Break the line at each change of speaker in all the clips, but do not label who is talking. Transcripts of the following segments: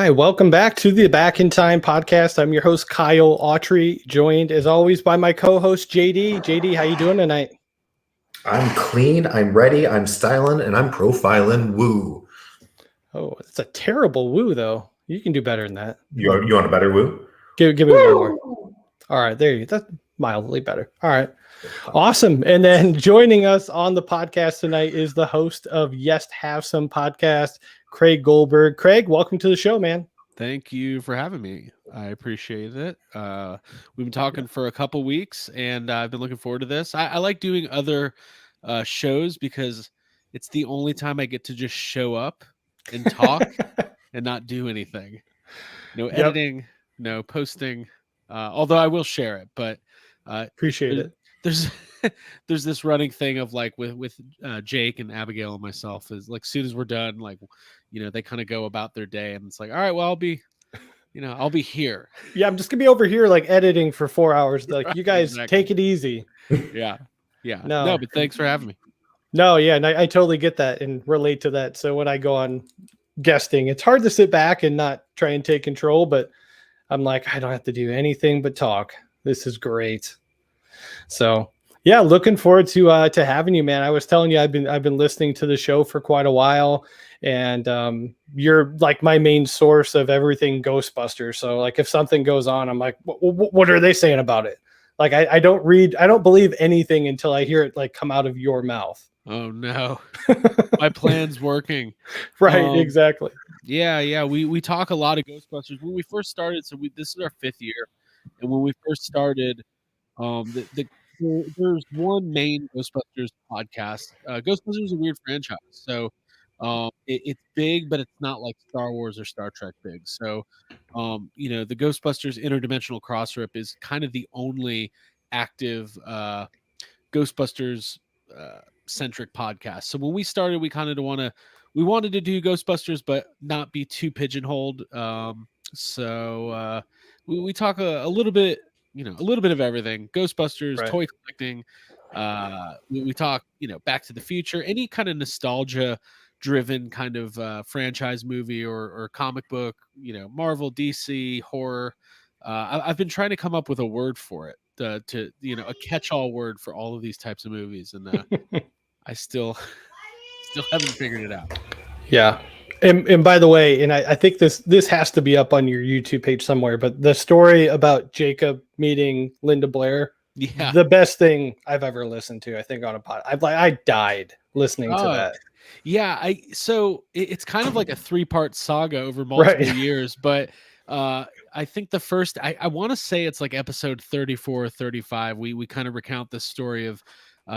Hi, welcome back to the Back in Time podcast. I'm your host, Kyle Autry, joined as always by my co-host, JD. JD, how you doing tonight?
I'm clean, I'm ready, I'm styling, and I'm profiling. Woo.
Oh, it's a terrible woo, though. You can do better than that.
You want a better woo?
Give me one more. All right, there you go. That's mildly better. All right. Awesome. And then joining us on the podcast tonight is the host of Yes Have Some podcast, Craig Goldberg. Craig, welcome to the show, man.
Thank you for having me. I appreciate it. We've been talking for a couple weeks, and I've been looking forward to this. I like doing other shows because it's the only time I get to just show up and talk and not do anything. No editing, no posting. Although I will share it, but
appreciate it.
There's this running thing of like with Jake and Abigail and myself is like, as soon as we're done, like, they kind of go about their day, and it's like, all right, well, I'll be here.
Yeah, I'm just gonna be over here like editing for 4 hours. Like, you guys take it easy.
Yeah. No, but thanks for having me.
No, yeah, and I totally get that and relate to that. So when I go on guesting, it's hard to sit back and not try and take control, but I'm like, I don't have to do anything but talk. This is great. So yeah, looking forward to having you, man. I was telling you, I've been listening to the show for quite a while, and you're like my main source of everything Ghostbusters. So like, if something goes on, I'm like, what are they saying about it? Like, I don't believe anything until I hear it like come out of your mouth.
Oh no, my plan's working.
Right, exactly.
Yeah. We talk a lot of Ghostbusters when we first started. So this is our 5th year, and when we first started, there's one main Ghostbusters podcast. Ghostbusters is a weird franchise, so it's big, but it's not like Star Wars or Star Trek big. So, the Ghostbusters Interdimensional Crossrip is kind of the only active Ghostbusters centric podcast. So when we started, we wanted to do Ghostbusters, but not be too pigeonholed. So we talk a little bit. A little bit of everything. Ghostbusters, right. Toy collecting. We talk, Back to the Future, any kind of nostalgia driven kind of franchise movie or comic book, Marvel, DC, horror. I've been trying to come up with a word for it, to a catch-all word for all of these types of movies, and I still haven't figured it out.
Yeah. And by the way, and I think this has to be up on your YouTube page somewhere, but the story about Jacob meeting Linda Blair, the best thing I've ever listened to, I think, on a pod. I died listening to that.
Yeah, so it's kind of like a 3-part saga over multiple years, but I think the first, I want to say it's like episode 34 or 35. We kind of recount the story of,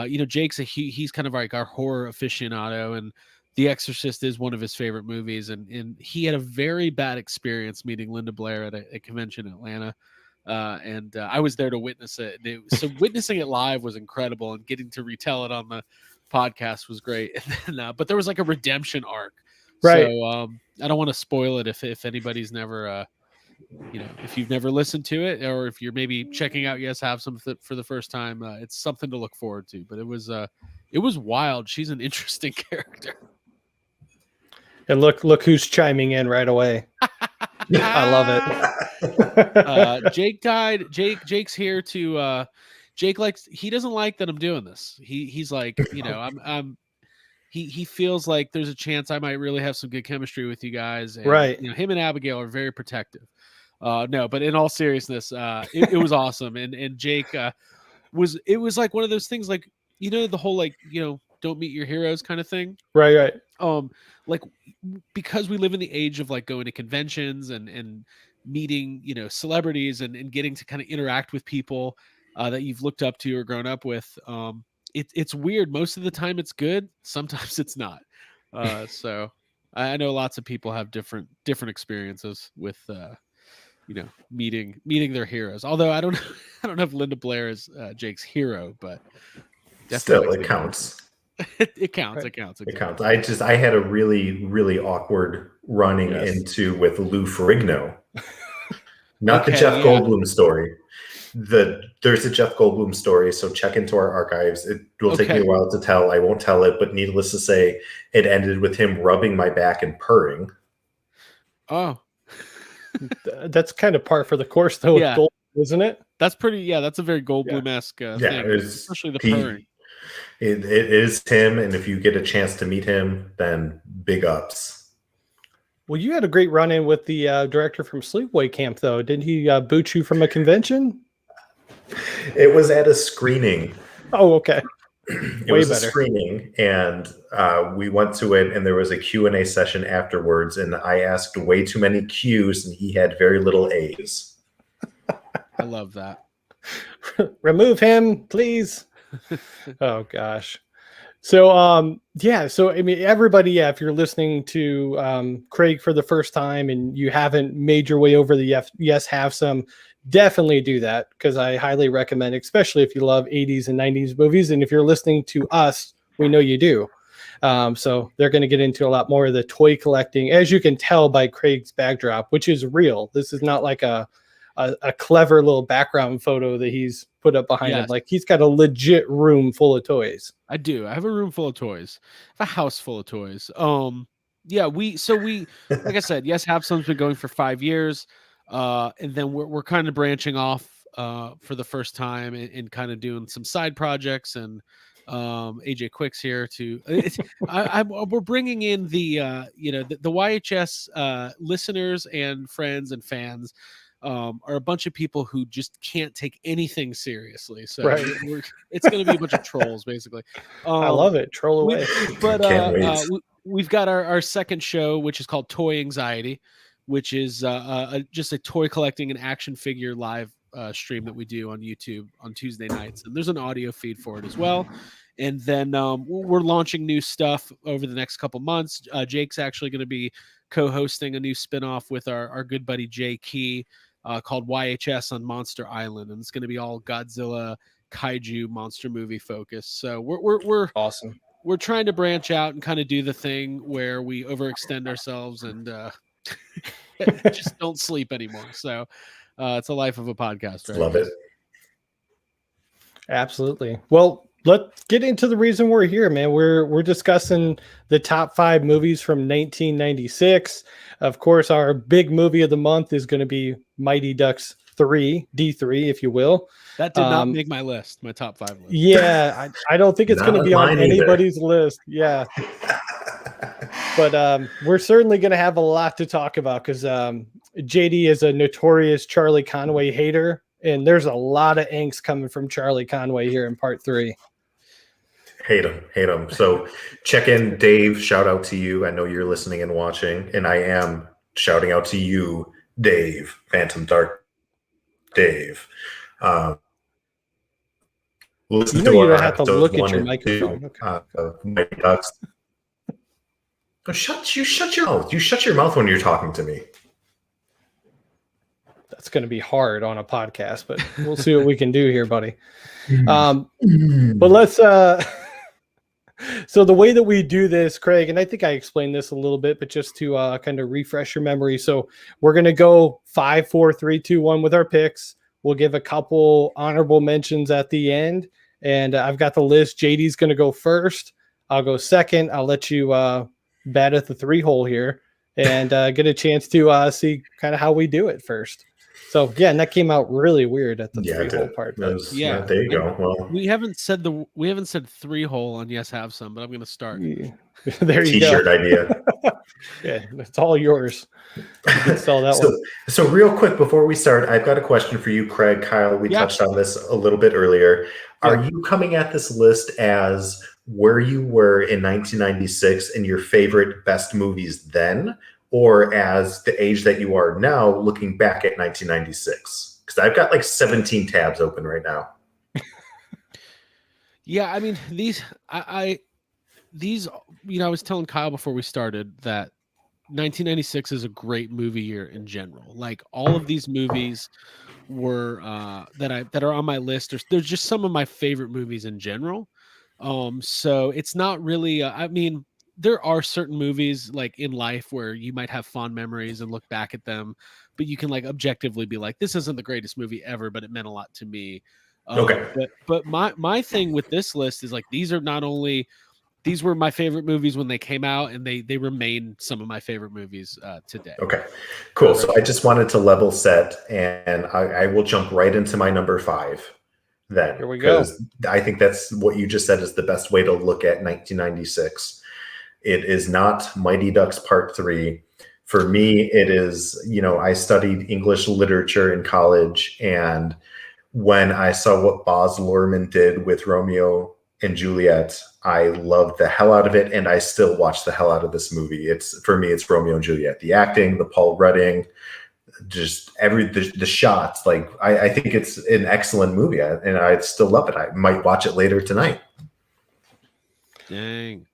Jake's he's kind of like our horror aficionado, and The Exorcist is one of his favorite movies, and he had a very bad experience meeting Linda Blair at a convention in Atlanta, and I was there to witness it. So witnessing it live was incredible, and getting to retell it on the podcast was great. And then, but there was like a redemption arc, right? So I don't want to spoil it if anybody's never, if you've never listened to it, or if you're maybe checking out Yes Have Some for the first time, it's something to look forward to. But it was wild. She's an interesting character.
And look who's chiming in right away. I love
it. Jake died. Jake's here to Jake he doesn't like that I'm doing this. He's like, he feels like there's a chance I might really have some good chemistry with you guys. And,
right.
Him and Abigail are very protective. No, but in all seriousness, it was awesome. And Jake was like one of those things, like, the whole, like, don't meet your heroes kind of thing.
Right.
Like, because we live in the age of like going to conventions and meeting, celebrities and getting to kind of interact with people that you've looked up to or grown up with. It's weird. Most of the time it's good. Sometimes it's not. So I know lots of people have different experiences with, meeting their heroes. Although I don't know if Linda Blair is Jake's hero, but
still it counts.
It counts. Exactly.
It counts. I had a really, really awkward running into with Lou Ferrigno. Not the Jeff Goldblum story. There's a Jeff Goldblum story, so check into our archives. It will take me a while to tell. I won't tell it, but needless to say, it ended with him rubbing my back and purring.
Oh.
That's kind of par for the course, though, with Gold, isn't it?
That's pretty. Yeah, that's a very Goldblum-esque thing, especially the purring.
It is him, and if you get a chance to meet him, then big ups.
Well, you had a great run-in with the director from Sleepaway Camp, though. Didn't he boot you from a convention?
It was at a screening.
Oh, okay.
It was a screening, and we went to it, and there was a Q&A session afterwards, and I asked way too many Q's, and he had very little A's.
I love that.
Remove him, please. Oh, gosh. So, so, I mean, everybody, if you're listening to Craig for the first time and you haven't made your way over the Yes Have Some, definitely do that, because I highly recommend, especially if you love 80s and 90s movies. And if you're listening to us, we know you do. So they're going to get into a lot more of the toy collecting, as you can tell by Craig's backdrop, which is real. This is not like a clever little background photo that he's put up behind him. Like, he's got a legit room full of toys.
I do. I have a room full of toys. I have a house full of toys. We like I said, Yes Have Some's been going for 5 years. And then we're kind of branching off for the first time and kind of doing some side projects, and AJ Quick's here to we're bringing in the YHS listeners and friends and fans are a bunch of people who just can't take anything seriously. So it's going to be a bunch of trolls, basically.
I love it. Troll away.
We've got our second show, which is called Toy Anxiety, which is just a toy collecting and action figure live stream that we do on YouTube on Tuesday nights. And there's an audio feed for it as well. And then we're launching new stuff over the next couple months. Jake's actually going to be co-hosting a new spinoff with our good buddy Jay Key called YHS on Monster Island. And it's going to be all Godzilla, kaiju, monster movie focused. So we're
awesome.
We're trying to branch out and kind of do the thing where we overextend ourselves and just don't sleep anymore. So it's a life of a podcast, right?
Love it.
Absolutely. Well, let's get into the reason we're here, man. We're discussing the top 5 movies from 1996. Of course, our big movie of the month is going to be Mighty Ducks 3, D3, if you will.
That did not make my list, my top 5 list.
Yeah, I don't think it's going to be on anybody's list. Yeah. But we're certainly going to have a lot to talk about, because JD is a notorious Charlie Conway hater, and there's a lot of angst coming from Charlie Conway here in part 3.
Hate him. So check in, Dave. Shout out to you. I know you're listening and watching, and I am shouting out to you, Dave, Phantom Dark Dave. Listen
you know,
to
you don't have to look at your microphone.
Mighty Ducks. Oh, shut your mouth. You shut your mouth when you're talking to me.
That's going to be hard on a podcast, but we'll see what we can do here, buddy. But let's so the way that we do this, Craig, and I think I explained this a little bit, but just to kind of refresh your memory. So we're going to go 5, 4, 3, 2, 1 with our picks. We'll give a couple honorable mentions at the end, and I've got the list. JD's going to go first. I'll go second. I'll let you bat at the 3 hole here and get a chance to see kind of how we do it first. So yeah, and that came out really weird at the 3 hole part.
There you go. Well,
we haven't said 3 hole on Yes Have Some, but I'm going to start.
There you go.
T-shirt idea.
Yeah, it's all yours. You can sell that one.
So real quick before we start, I've got a question for you, Craig. Kyle, we touched on this a little bit earlier. Are you coming at this list as where you were in 1996 and your favorite best movies then, or as the age that you are now looking back at 1996? Because I've got like 17 tabs open right now.
Yeah, I mean, these, I was telling Kyle before we started that 1996 is a great movie year in general. Like, all of these movies were that are on my list. They're just some of my favorite movies in general. So it's not really, I mean, there are certain movies like in life where you might have fond memories and look back at them, but you can like objectively be like, this isn't the greatest movie ever, but it meant a lot to me.
Okay.
But my thing with this list is like, these are not only these were my favorite movies when they came out, and they remain some of my favorite movies today.
Okay, cool. So I just wanted to level set, and I will jump right into my number 5 then.
Here we go.
Because I think that's what you just said is the best way to look at 1996. It is not Mighty Ducks Part 3. For me, it is, I studied English literature in college, and when I saw what Baz Luhrmann did with Romeo and Juliet, I loved the hell out of it, and I still watch the hell out of this movie. For me, it's Romeo and Juliet. The acting, the Paul Rudding, just the shots. Like I think it's an excellent movie, and I still love it. I might watch it later tonight.
Dang,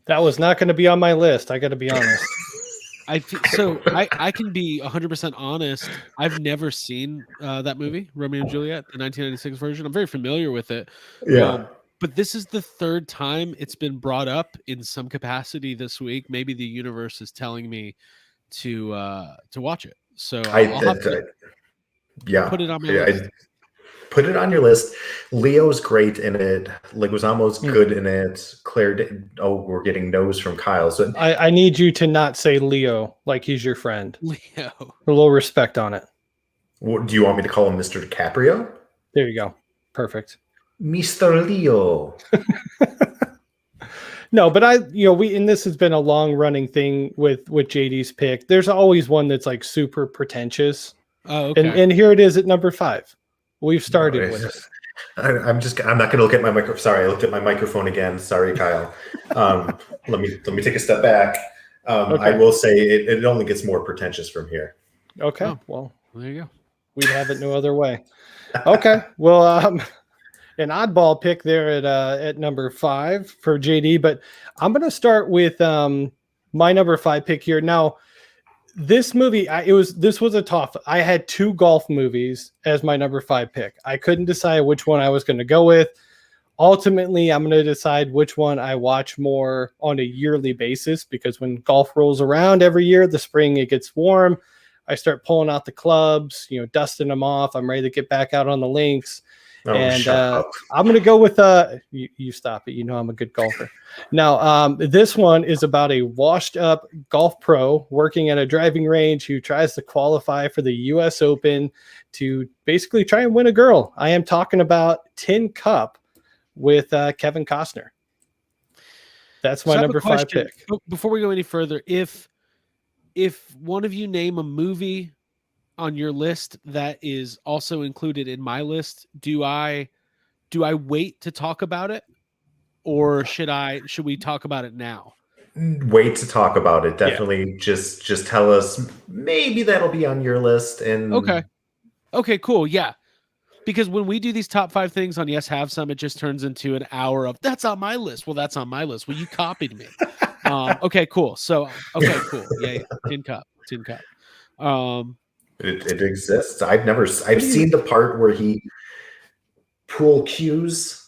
that was not going to be on my list. I got to be honest.
I can be 100% honest. I've never seen that movie, Romeo and Juliet, the 1996 version. I'm very familiar with it.
Yeah.
But this is the third time it's been brought up in some capacity this week. Maybe the universe is telling me to watch it. So I'll have to put it on my list.
Put it on your list. Leo's great in it. Leguizamo's good in it. Claire, we're getting no's from Kyle. So
I need you to not say Leo like he's your friend.
Leo.
A little respect on it.
Do you want me to call him Mr. DiCaprio?
There you go. Perfect.
Mr. Leo.
No, but and this has been a long running thing with JD's pick. There's always one that's like super pretentious.
Oh, okay.
And here it is at number 5. We've started with it.
I'm not going to look at my microphone. Sorry, I looked at my microphone again. Sorry, Kyle. Let me take a step back. Okay. I will say it only gets more pretentious from here.
Okay.
Oh,
well,
there you go.
We'd have it no other way. Okay. Well, an oddball pick there at number 5 for JD, but I'm going to start with my number 5 pick here. Now, this movie, this was a tough. I had 2 golf movies as my number 5 pick. I couldn't decide which one I was going to go with. Ultimately, I'm going to decide which one I watch more on a yearly basis, because when golf rolls around every year, the spring, it gets warm. I start pulling out the clubs, dusting them off. I'm ready to get back out on the links.
Oh,
and I'm going to go with you stop it. I'm a good golfer. Now, this one is about a washed up golf pro working at a driving range who tries to qualify for the U.S. Open to basically try and win a girl. I am talking about Tin Cup with Kevin Costner. That's my number 5 pick.
Before we go any further, if one of you name a movie on your list that is also included in my list, do I wait to talk about it, or should we talk about it now?
Wait to talk about it. Definitely. Yeah. Just tell us maybe that'll be on your list. And
okay, cool. Yeah. Because when we do these top 5 things on Yes Have Some, it just turns into an hour of that's on my list. Well, that's on my list. Well, you copied me. Okay, cool. So cool. Yeah. Tin Cup.
It exists. I've seen the part where he pool cues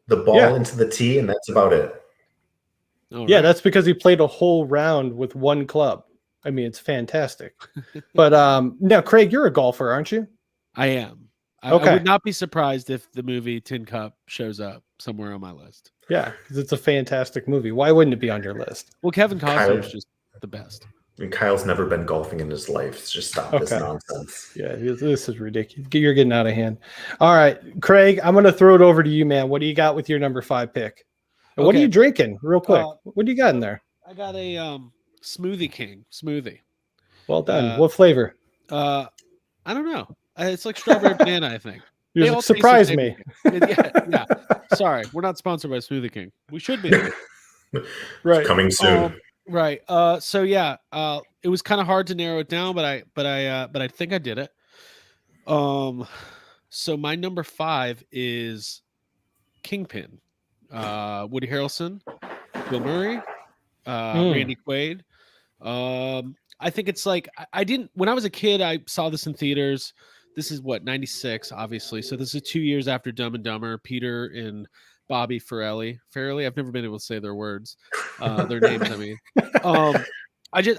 the ball into the tee, and that's about it.
Yeah, that's because he played a whole round with one club. I mean, it's fantastic. But now, Craig, you're a golfer, aren't you?
I am. I would not be surprised if the movie Tin Cup shows up somewhere on my list.
Yeah, because it's a fantastic movie. Why wouldn't it be on your list?
Well, Kevin Costner is just the best.
I mean, Kyle's never been golfing in his life. Just stop this nonsense.
Yeah, this is ridiculous. You're getting out of hand. All right, Craig, I'm going to throw it over to you, man. What do you got with your number 5 pick? What are you drinking, real quick? What do you got in there?
I got a Smoothie King smoothie.
Well done. What flavor?
I don't know. It's like strawberry banana, I think.
You surprised me.
Yeah. Sorry, we're not sponsored by Smoothie King. We should be.
Right.
Coming soon.
Right. So yeah, it was kind of hard to narrow it down, but I think I did it. So my number 5 is Kingpin. Woody Harrelson, Bill Murray, Randy Quaid. I think it's like I didn't when I was a kid. I saw this in theaters. This is 96, obviously. So this is 2 years after Dumb and Dumber. Peter and Bobby Farrelly. I've never been able to say their words, their names. I mean,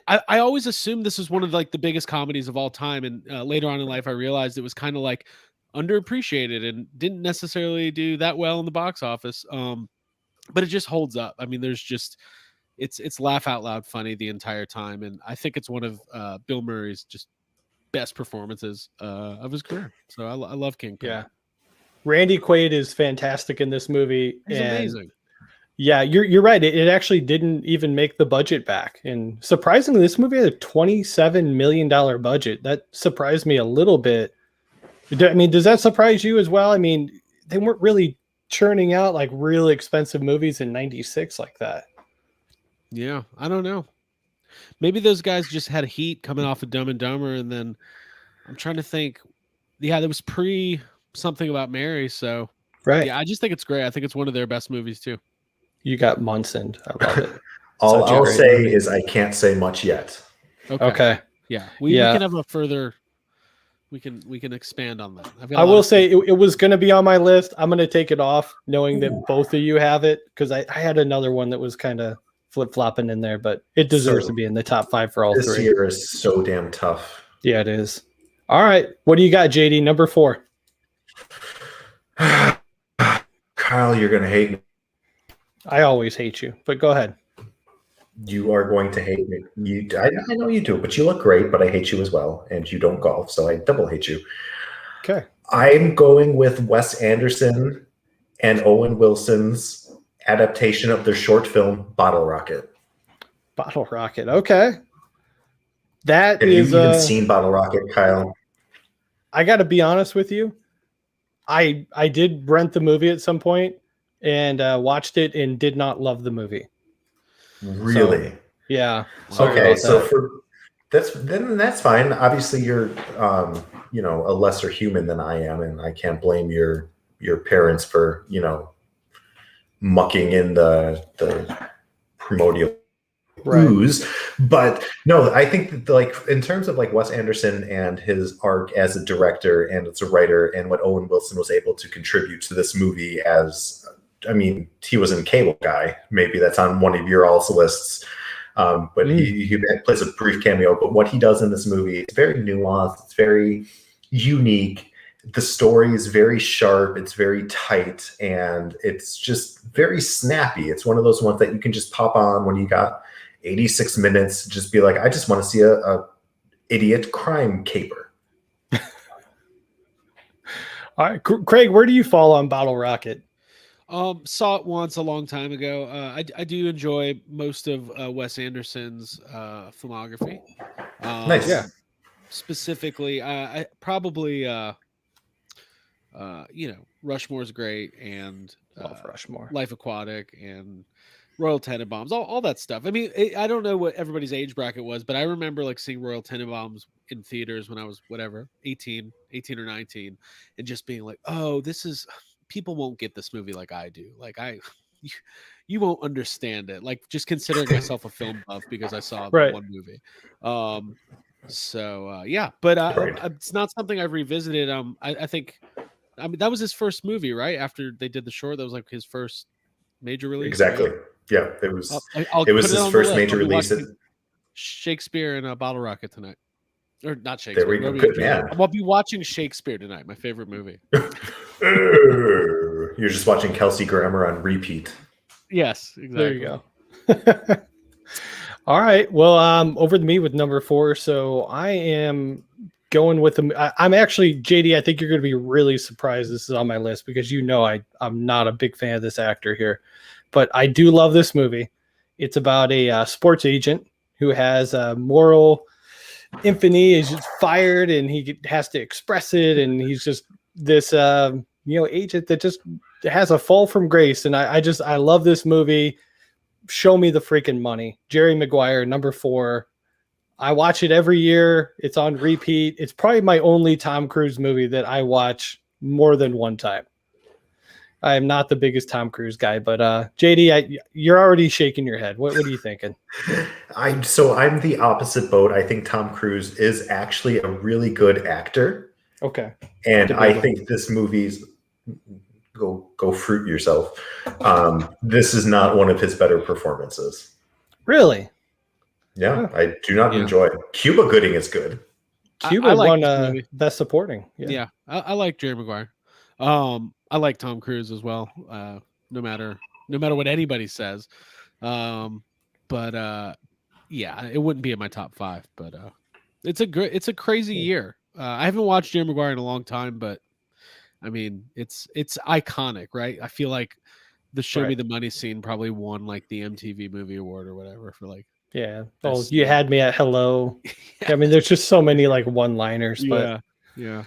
I always assumed this was one of like the biggest comedies of all time, and later on in life, I realized it was kind of like underappreciated and didn't necessarily do that well in the box office. but it just holds up. I mean, there's just it's laugh out loud funny the entire time, and I think it's one of Bill Murray's just best performances of his career. So I love Kingpin.
Yeah, Randy Quaid is fantastic in this movie.
He's amazing.
Yeah, you're right. It actually didn't even make the budget back, and surprisingly, this movie had a $27 million budget. That surprised me a little bit. I mean, does that surprise you as well? I mean, they weren't really churning out like really expensive movies in '96 like that.
Yeah, I don't know. Maybe those guys just had heat coming off of Dumb and Dumber, and then I'm trying to think. Yeah, there was pre something about Mary, so
Right.
yeah, I just think it's great. I think it's one of their best movies too.
You got Munson. I love it.
All I'll say is I can't say much yet.
Okay.
Yeah, we can have a further. We can expand on that.
I will say it was going to be on my list. I'm going to take it off, knowing that both of you have it, because I had another one that was kind of flip flopping in there, but it deserves to be in the top 5 for all
this
3.
This year is so damn tough.
Yeah, it is. All right, what do you got, JD? Number 4.
Kyle, you're going to hate me.
I always hate you, but go ahead.
You are going to hate me. I know you do, but you look great, but I hate you as well. And you don't golf, so I double hate you.
Okay.
I'm going with Wes Anderson and Owen Wilson's adaptation of their short film, Bottle Rocket.
Bottle Rocket. Okay. Have
you even seen Bottle Rocket, Kyle?
I got to be honest with you. I did rent the movie at some point and watched it and did not love the movie.
Really?
So, yeah.
Okay, so that's fine. Obviously, you're a lesser human than I am, and I can't blame your parents for mucking in the primordial ooze. But no, I think that, in terms of Wes Anderson and his arc as a director and as a writer, and what Owen Wilson was able to contribute to this movie he was in Cable Guy. Maybe that's on one of your all's lists. But he plays a brief cameo. But what he does in this movie is very nuanced. It's very unique. The story is very sharp. It's very tight. And it's just very snappy. It's one of those ones that you can just pop on when you got 86 minutes. Just be like, I just want to see a idiot crime caper.
All right, Craig, where do you fall on Bottle Rocket?
Saw it once a long time ago. I do enjoy most of Wes Anderson's filmography.
Nice. Yeah.
Specifically, I probably Rushmore's great, and
Love Rushmore,
Life Aquatic, and Royal Tenenbaums, all that stuff. I mean, I don't know what everybody's age bracket was, but I remember seeing Royal Tenenbaums in theaters when I was 18 or 19, and just being like, oh, this is. People won't get this movie like I do. You won't understand it. Just considering myself a film buff because I saw one movie. Yeah, but it's not something I've revisited. I think, that was his first movie, right? After they did the short, that was his first major release.
Exactly.
Right?
Yeah, it was. It was his first major release.
Shakespeare and a Bottle Rocket tonight. Or not Shakespeare.
There we go. Good man.
I'll be watching Shakespeare tonight, my favorite movie.
You're just watching Kelsey Grammer on repeat.
Yes, exactly.
There you go. All right. Well, over to me with number 4. So I am going with I'm actually, JD, I think you're going to be really surprised this is on my list, because I'm not a big fan of this actor here, but I do love this movie. It's about a sports agent who has a moral infamy, is just fired, and he has to express it, and he's just this agent that just has a fall from grace. And I love this movie. Show me the freaking money. Jerry Maguire, number 4. I watch it every year. It's on repeat. It's probably my only Tom Cruise movie that I watch more than one time. I am not the biggest Tom Cruise guy, but JD, you're already shaking your head. What are you thinking?
I'm the opposite boat. I think Tom Cruise is actually a really good actor.
Okay.
And I think this movie's go fruit yourself. This is not one of his better performances.
Really?
Yeah, I do not enjoy it. Cuba Gooding is good.
Cuba won Best Supporting.
I like Jerry Maguire. I like Tom Cruise as well. No matter no matter what anybody says. But yeah, it wouldn't be in my top 5. But it's a crazy year. I haven't watched Jerry Maguire in a long time, but I mean, it's iconic, right? I feel like the Show Me the Money scene probably won like the MTV Movie Award or whatever for like.
Yeah. Oh, you had me at hello. Yeah. I mean, there's just so many like one-liners, but yeah.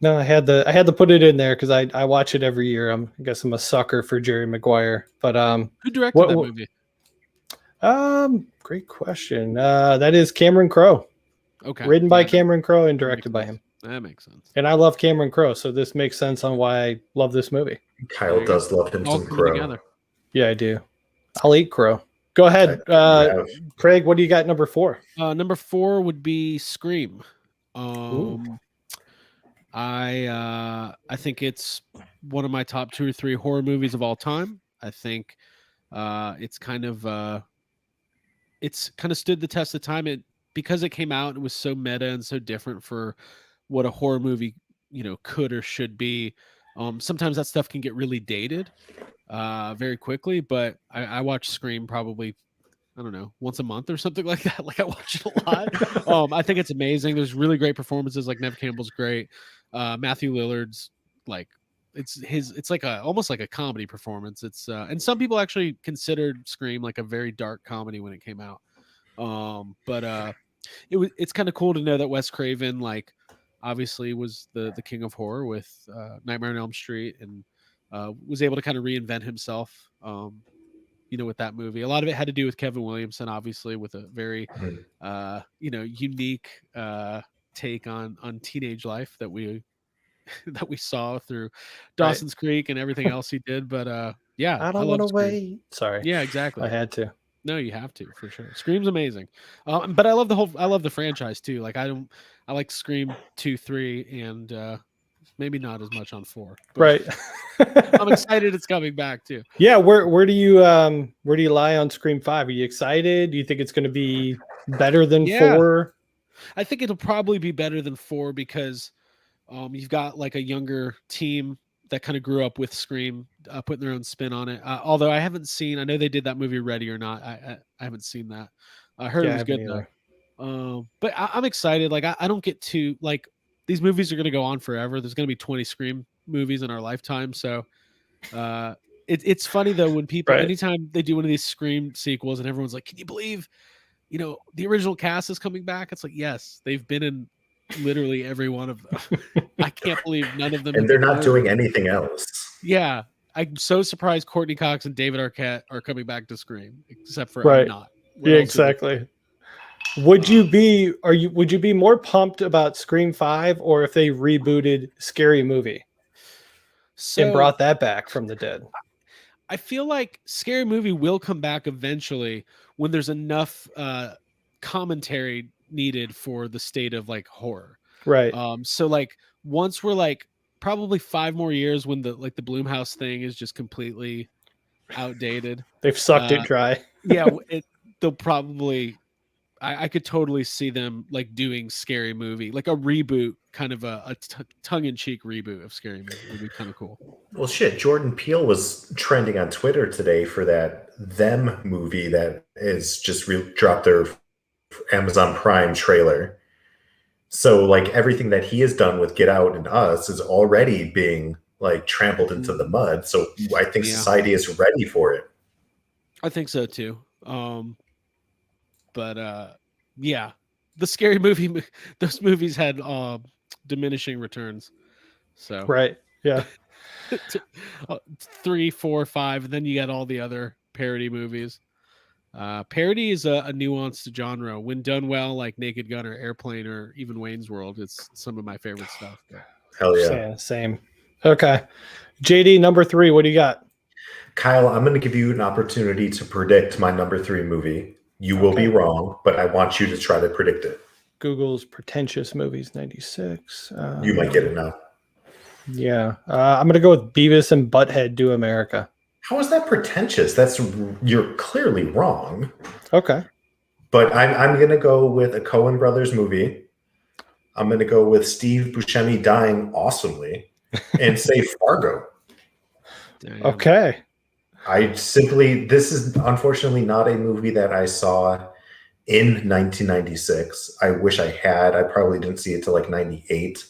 No, I had to put it in there because I watch it every year. I guess I'm a sucker for Jerry Maguire. But
who directed that movie?
Great question. That is Cameron Crowe.
Okay.
Written by Cameron Crowe and directed by him.
That makes sense.
And I love Cameron Crowe, so this makes sense on why I love this movie.
Kyle does love him some Crowe. Together.
Yeah, I do. I'll eat Crowe. Go ahead, Craig. What do you got? Number 4.
Number 4 would be Scream. I think it's one of my top 2 or 3 horror movies of all time. I think it's kind of stood the test of time. Because it came out, it was so meta and so different for what a horror movie, could or should be. Sometimes that stuff can get really dated very quickly, but I watch Scream probably, I don't know, once a month or something like that. Like I watch it a lot. I think it's amazing. There's really great performances. Like Neve Campbell's great. Matthew Lillard's like, it's like almost like a comedy performance. It's and some people actually considered Scream like a very dark comedy when it came out. But it's kind of cool to know that Wes Craven, like, obviously was the king of horror with Nightmare on Elm Street, and was able to kind of reinvent himself, with that movie. A lot of it had to do with Kevin Williamson, obviously, with a very, unique take on teenage life that we saw through Dawson's Creek and everything else he did. But yeah,
I don't want to wait. Sorry.
Yeah, exactly.
I had to.
No, you have to, for sure. Scream's amazing. But I love the franchise too. Like I like Scream 2, 3, and maybe not as much on 4.
Right.
I'm excited it's coming back too.
Yeah, where do you lie on Scream 5? Are you excited? Do you think it's going to be better than 4?
I think it'll probably be better than 4 because you've got like a younger team that kind of grew up with Scream, putting their own spin on it. Although I know they did that movie Ready or Not. I haven't seen that. I heard it was good though. But I'm excited. Like I don't get too like, these movies are going to go on forever. There's going to be 20 Scream movies in our lifetime. So it's funny though when people anytime they do one of these Scream sequels and everyone's like, can you believe the original cast is coming back? It's like, yes, they've been in literally every one of them. I can't believe none of them.
And they're not doing anything else.
Yeah. I'm so surprised Courtney Cox and David Arquette are coming back to Scream, except for I'm not.
Yeah, exactly. Would you be more pumped about Scream 5 or if they rebooted Scary Movie and brought that back from the dead?
I feel like Scary Movie will come back eventually when there's enough commentary needed for the state of like horror.
Right.
So like once we're like probably 5 more years when the Blumhouse thing is just completely outdated.
They've sucked it dry.
Yeah, they'll probably I could totally see them like doing Scary Movie, like a reboot, kind of a tongue-in-cheek reboot of Scary Movie would be kind of cool.
Well, shit, Jordan Peele was trending on Twitter today for that Them movie that is just dropped their Amazon Prime trailer. So like everything that he has done with Get Out and Us is already being like trampled into the mud. So I think society is ready for it.
I think so too. But yeah, the Scary Movie, those movies had diminishing returns. So
right, yeah,
3, 4, 5, and then you got all the other parody movies. Parody is a nuanced genre. When done well, like Naked Gun or Airplane or even Wayne's World, it's some of my favorite stuff.
Hell yeah,
same. Okay, JD, number 3. What do you got?
Kyle, I'm going to give you an opportunity to predict my number 3 movie. You will be wrong, but I want you to try to predict it.
Google's pretentious movies, 96.
You might get it now.
Yeah. I'm going to go with Beavis and Butthead Do America.
How is that pretentious? You're clearly wrong.
Okay.
But I'm going to go with a Coen Brothers movie. I'm going to go with Steve Buscemi dying awesomely and say Fargo.
Damn. Okay.
This is unfortunately not a movie that I saw in 1996. I wish I had. I probably didn't see it till like 98.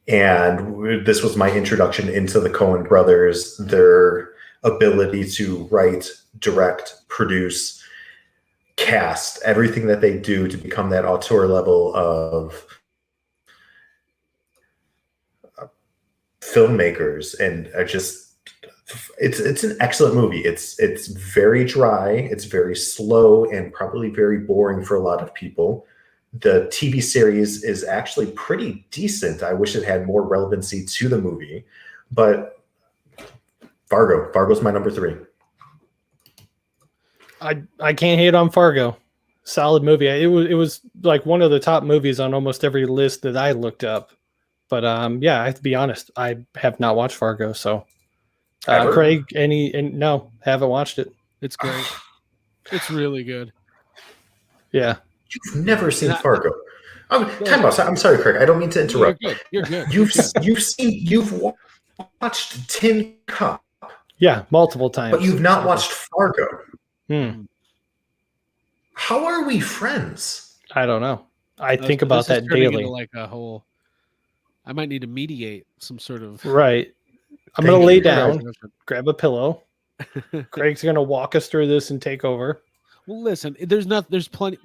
And this was my introduction into the Coen brothers, their ability to write, direct, produce, cast, everything that they do to become that auteur level of filmmakers. And it's an excellent movie. It's very dry, it's very slow, and probably very boring for a lot of people. The TV series is actually pretty decent. I wish it had more relevancy to the movie, but Fargo's my number 3.
I can't hate on Fargo. Solid movie. It was like one of the top movies on almost every list that I looked up. But yeah, I have to be honest. I have not watched Fargo, so Craig, no, haven't watched it.
It's great. It's really good.
Yeah.
You've never seen Fargo. Time out. I'm sorry, Craig. I don't mean to interrupt.
You're good.
You've watched Tin Cup.
Yeah, multiple times.
But you've not watched Fargo.
Hmm.
How are we friends?
I don't know. I think about that daily.
Like a whole. I might need to mediate some sort of.
Right. I'm going to lay down, grab a pillow. Craig's going to walk us through this and take over.
Well, listen, there's plenty.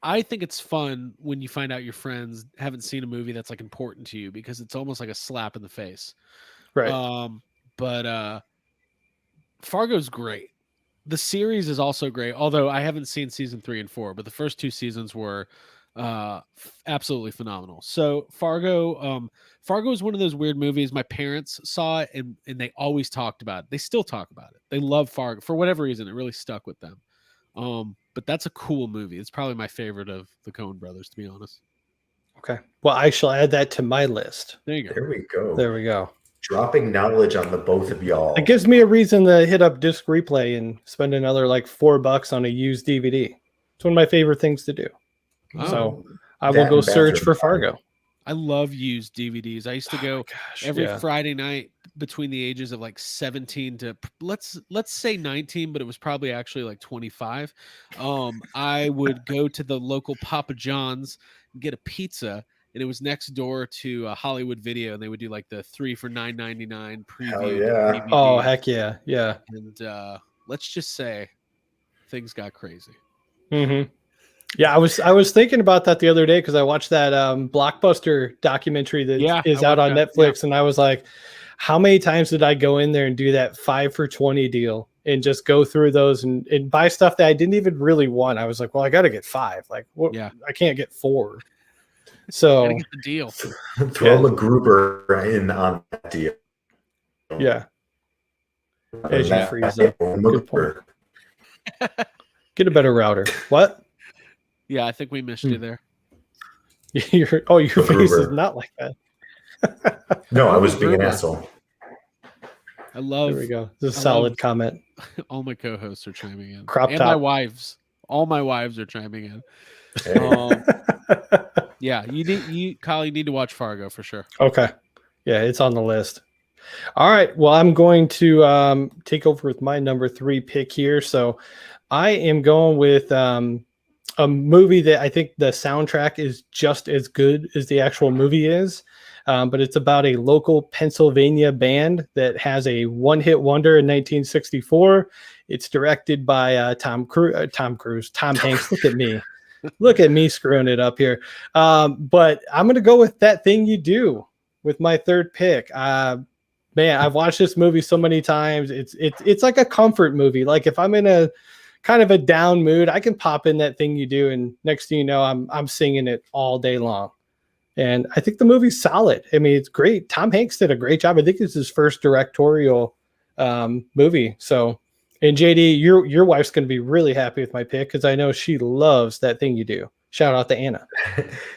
I think it's fun when you find out your friends haven't seen a movie that's like important to you, because it's almost like a slap in the face.
Right.
But Fargo's great. The series is also great, although I haven't seen season 3 and 4, but the first 2 seasons were absolutely phenomenal. So Fargo is one of those weird movies. My parents saw it and they always talked about it. They still talk about it. They love Fargo for whatever reason. It really stuck with them. But that's a cool movie. It's probably my favorite of the Coen brothers, to be honest.
Okay. Well, I shall add that to my list.
There you go.
There we go. Dropping knowledge on the both of y'all.
It gives me a reason to hit up Disc Replay and spend another like $4 on a used DVD. It's one of my favorite things to do. So I will go search for Fargo.
I love used DVDs. I used to go every Friday night between the ages of like 17 to let's say 19, but it was probably actually like 25. I would go to the local Papa John's and get a pizza, and it was next door to Hollywood Video, and they would do like the 3 for $9.99 preview.
Hell yeah.
DVD.
Oh heck yeah. Yeah.
And let's just say things got crazy.
Mm-hmm. Yeah, I was thinking about that the other day because I watched that Blockbuster documentary that is out on Netflix, and I was like, how many times did I go in there and do that 5 for $20 deal and just go through those and buy stuff that I didn't even really want? I was like, well, I got to get 5. Like, I can't get 4. So
gotta get the deal.
Throw a Gruber in on that deal.
Yeah. As you freeze up. Good point. Get a better router. What?
Yeah, I think we missed you there.
Your face is not like that.
No, I was being an asshole.
I love.
There we go. This is a solid comment.
All my co-hosts are chiming in.
Crop
and
top.
my wives. All my wives are chiming in.
Hey.
Yeah, Kyle, you need to watch Fargo for sure.
Okay. Yeah, it's on the list. All right. Well, I'm going to take over with my number 3 pick here. So I am going with a movie that I think the soundtrack is just as good as the actual movie is. But it's about a local Pennsylvania band that has a one-hit wonder in 1964. It's directed by Tom Hanks. Look at me screwing it up here. But I'm going to go with That Thing You Do with my 3rd pick. Man, I've watched this movie so many times. It's like a comfort movie. Like if I'm in a kind of a down mood, I can pop in That Thing You Do, and next thing you know, I'm singing it all day long. And I think the movie's solid. I mean, it's great. Tom Hanks did a great job. I think it's his first directorial movie. So, and JD, your wife's going to be really happy with my pick because I know she loves That Thing You Do. Shout out to Anna.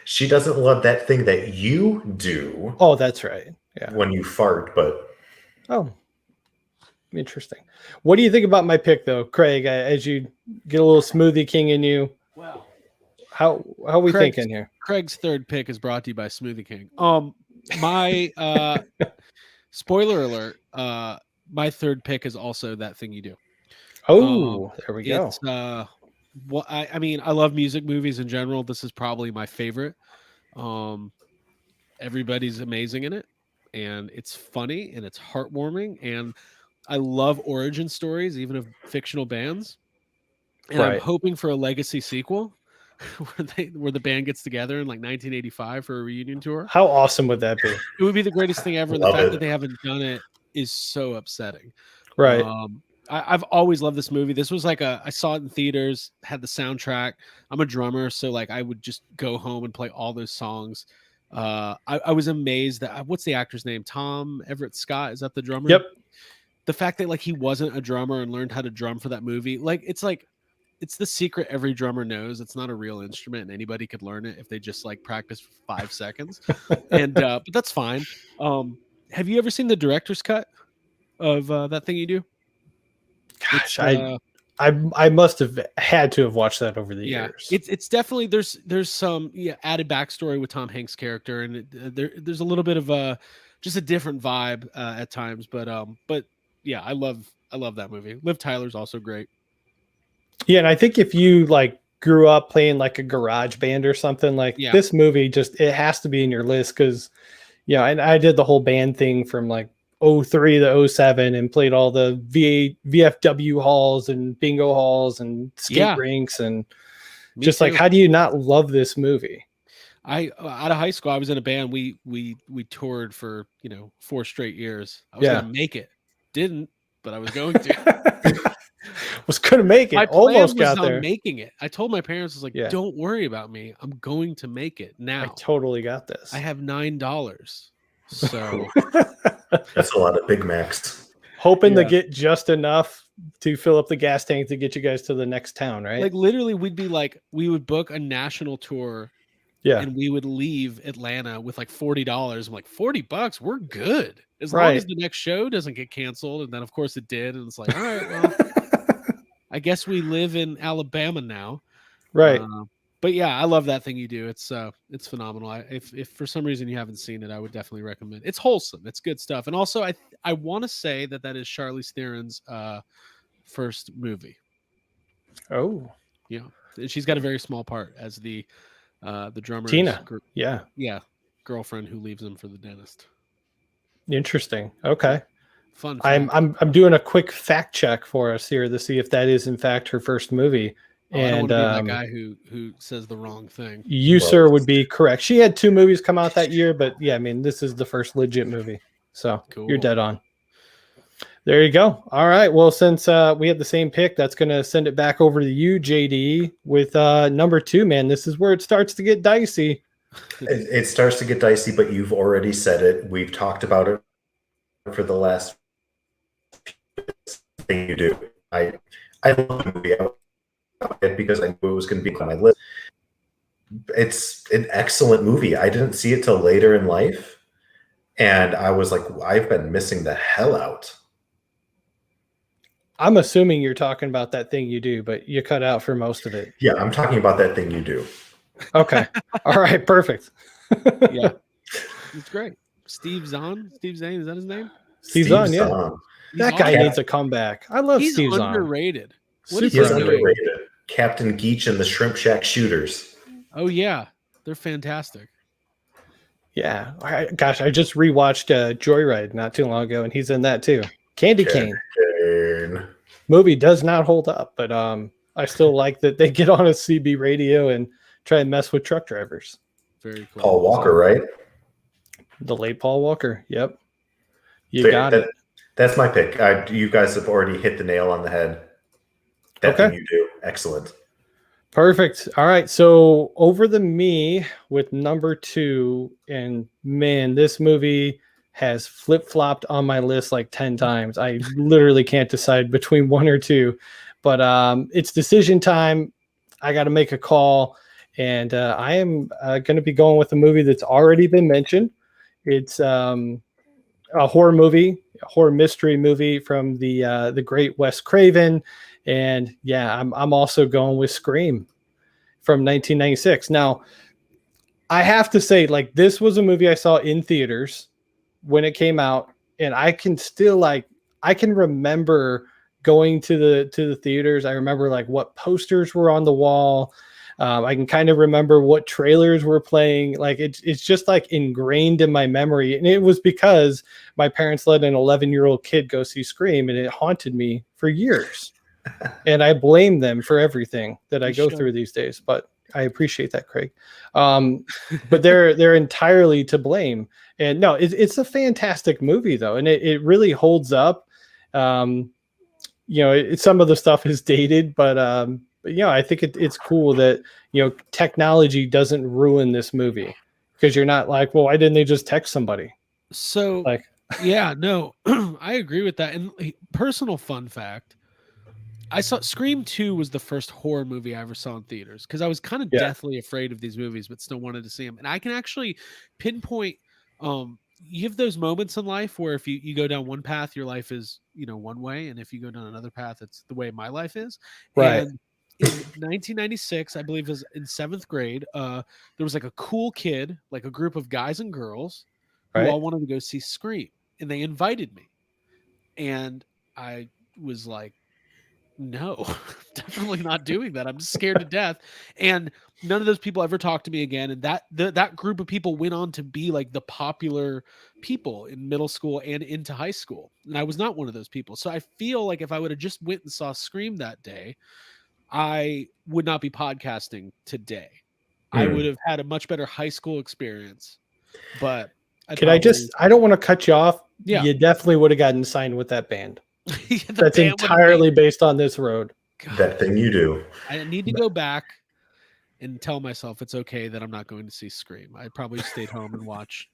She doesn't love that thing that you do.
Oh, that's right. Yeah.
When you fart, but.
Oh, interesting. What do you think about my pick, though, Craig? As you get a little Smoothie King in you.
Wow.
How are we thinking here?
Craig's 3rd pick is brought to you by Smoothie King. My spoiler alert. my third pick is also That Thing You Do.
Oh, there we go.
It's what I mean, I love music movies in general. This is probably my favorite. Everybody's amazing in it, and it's funny and it's heartwarming, and I love origin stories, even of fictional bands. And I'm hoping for a legacy sequel where the band gets together in like 1985 for a reunion tour.
How awesome would that be?
It would be the greatest thing ever. And the fact that they haven't done it is so upsetting.
Right.
I've always loved this movie. This was like I saw it in theaters, had the soundtrack. I'm a drummer, so like I would just go home and play all those songs. I was amazed that what's the actor's name? Tom Everett Scott, is that the drummer?
Yep.
The fact that like he wasn't a drummer and learned how to drum for that movie, it's the secret every drummer knows. It's not a real instrument, and anybody could learn it if they just like practice for 5 seconds. And but that's fine. Have you ever seen the director's cut of That Thing You Do?
Gosh, I must have had to have watched that over the years.
It's definitely there's some added backstory with Tom Hanks' character, and there's a little bit of just a different vibe at times. But yeah, I love that movie. Liv Tyler's also great.
Yeah, and I think if you like grew up playing like a garage band or something, like this movie, just it has to be in your list because and I did the whole band thing from like 03 to 07 and played all the VFW halls and bingo halls and skate rinks and just like, how do you not love this movie?
Out of high school, I was in a band. We toured for 4 straight years. I was gonna make it, didn't, but I was going to.
Was gonna make it.
My
Almost
plan was
got there.
Making it. I told my parents, I was like, "Don't worry about me. I'm going to make it now.
I totally got this.
I have $9, so
that's a lot of Big Macs.
Hoping to get just enough to fill up the gas tank to get you guys to the next town, right?
Like literally, we would book a national tour. Yeah, and we would leave Atlanta with like $40. I'm like, $40, we're good as long as the next show doesn't get canceled. And then of course it did, and it's like, all right, well, I guess we live in Alabama now,
right?
But yeah, I love That Thing You Do. It's phenomenal. If for some reason you haven't seen it, I would definitely recommend. It's wholesome. It's good stuff. And also, I want to say that is Charlize Theron's first movie.
Oh,
yeah, she's got a very small part as the drummer
Tina.
Girlfriend who leaves him for the dentist.
Interesting. Okay.
Fun.
I'm doing a quick fact check for us here to see if that is in fact her first movie.
I don't want to be that guy who says the wrong thing.
You, sir, would be correct. She had 2 movies come out that year, but yeah, I mean, this is the first legit movie. So You're dead on. There you go. All right. Well, since we have the same pick, that's going to send it back over to you, JD, with number 2, man. This is where it starts to get dicey.
It starts to get dicey, but you've already said it. We've talked about it for the last Thing You Do. I love the movie because I knew it was going to be on my list. It's an excellent movie. I didn't see it till later in life, and I was like, I've been missing the hell out.
I'm assuming you're talking about That Thing You Do, but you cut out for most of it.
Yeah, I'm talking about That Thing You Do.
Okay. All right. Perfect.
Yeah. It's great. Steve Zahn, is that his name?
Steve Zahn, yeah. That guy needs a comeback. I love Steve Zahn.
He's underrated.
He's underrated. Captain Geach and the Shrimp Shack Shooters.
Oh, yeah. They're fantastic.
Yeah. Gosh, I just rewatched Joyride not too long ago, and he's in that too. Candy Cane. Movie does not hold up, but I still like that they get on a CB radio and try and mess with truck drivers.
Very cool.
Paul Walker, right?
The late Paul Walker. Yep. You got it.
That's my pick. You guys have already hit the nail on the head. That Thing You Do. Excellent.
Perfect. All right. So over the me with number 2, and man, this movie has flip-flopped on my list like 10 times. I literally can't decide between 1 or 2, but it's decision time. I got to make a call, and I am going to be going with a movie that's already been mentioned. It's a horror movie, a horror mystery movie from the great Wes Craven. And yeah, I'm also going with Scream from 1996. Now, I have to say, like, this was a movie I saw in theaters when it came out, and I can still I can remember going to the theaters. I remember like what posters were on the wall. I can kind of remember what trailers were playing. Like it's just like ingrained in my memory. And it was because my parents let an 11-year-old kid go see Scream, and it haunted me for years. And I blame them for everything that I go through these days. But I appreciate that, Craig. But they're entirely to blame. And no, it's a fantastic movie though, and it really holds up. Some of the stuff is dated, but I think it's cool that technology doesn't ruin this movie, because you're not like, well, why didn't they just text somebody?
So
like,
yeah, no, I agree with that. And personal fun fact, I saw Scream 2 was the first horror movie I ever saw in theaters, because I was kind of deathly afraid of these movies, but still wanted to see them. And I can actually pinpoint, you have those moments in life where if you go down one path, your life is, one way. And if you go down another path, it's the way my life is.
right.
And in 1996, I believe it was in 7th grade, there was like a cool kid, like a group of guys and girls who all wanted to go see Scream. And they invited me. And I was like, no, definitely not doing that. I'm just scared to death. And none of those people ever talked to me again. And that group of people went on to be like the popular people in middle school and into high school. And I was not one of those people. So I feel like if I would have just went and saw Scream that day, I would not be podcasting today. I would have had a much better high school experience. But I
don't want to cut you off.
Yeah.
You definitely would have gotten signed with that band. That's
band
entirely based on this road.
God, that thing you do.
I need to go back and tell myself it's okay that I'm not going to see Scream. I probably stayed home and watch,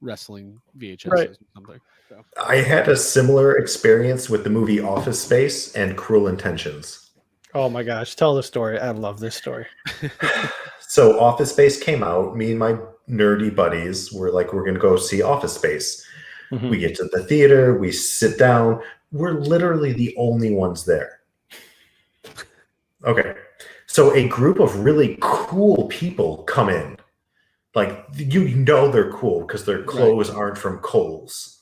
wrestling VHS or something. So.
I had a similar experience with the movie Office Space and Cruel Intentions.
Oh my gosh, tell the story. I love this story.
So Office Space came out. Me and my nerdy buddies were like, we're going to go see Office Space. Mm-hmm. We get to the theater, we sit down. We're literally the only ones there. Okay. So a group of really cool people come in. Like, they're cool because their clothes aren't from Kohl's.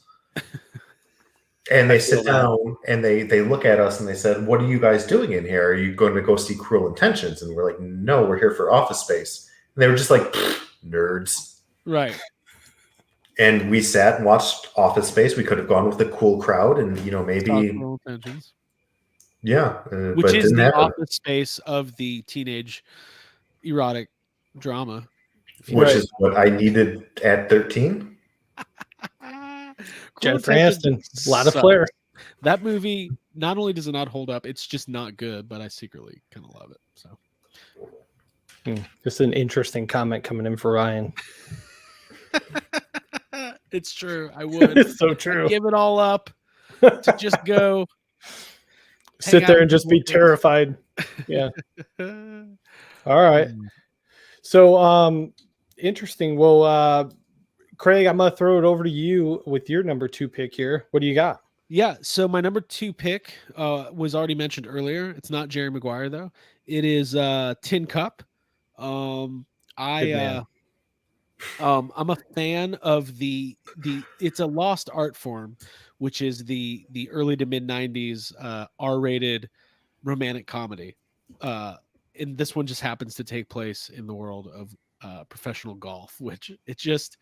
And they sit down and they look at us and they said, what are you guys doing in here? Are you going to go see Cruel Intentions? And we're like, no, we're here for Office Space. And they were just like, nerds.
Right.
And we sat and watched Office Space. We could have gone with a cool crowd and, maybe. Yeah.
Which is the Office Space of the teenage erotic drama.
Which is what I needed at 13.
Jennifer Aniston, a lot of flair.
That movie, not only does it not hold up, it's just not good, but I secretly kind of love it. So,
just an interesting comment coming in for Ryan.
It's true. I would.
It's so true.
I'd give it all up to just go
sit there and just be terrified. Yeah. All right. So, interesting. Well, Craig, I'm going to throw it over to you with your number 2 pick here. What do you got?
Yeah. So my number 2 pick was already mentioned earlier. It's not Jerry Maguire though. It is Tin Cup. I'm a fan of the it's a lost art form, which is the early to mid 90s R-rated romantic comedy. And this one just happens to take place in the world of professional golf, which it just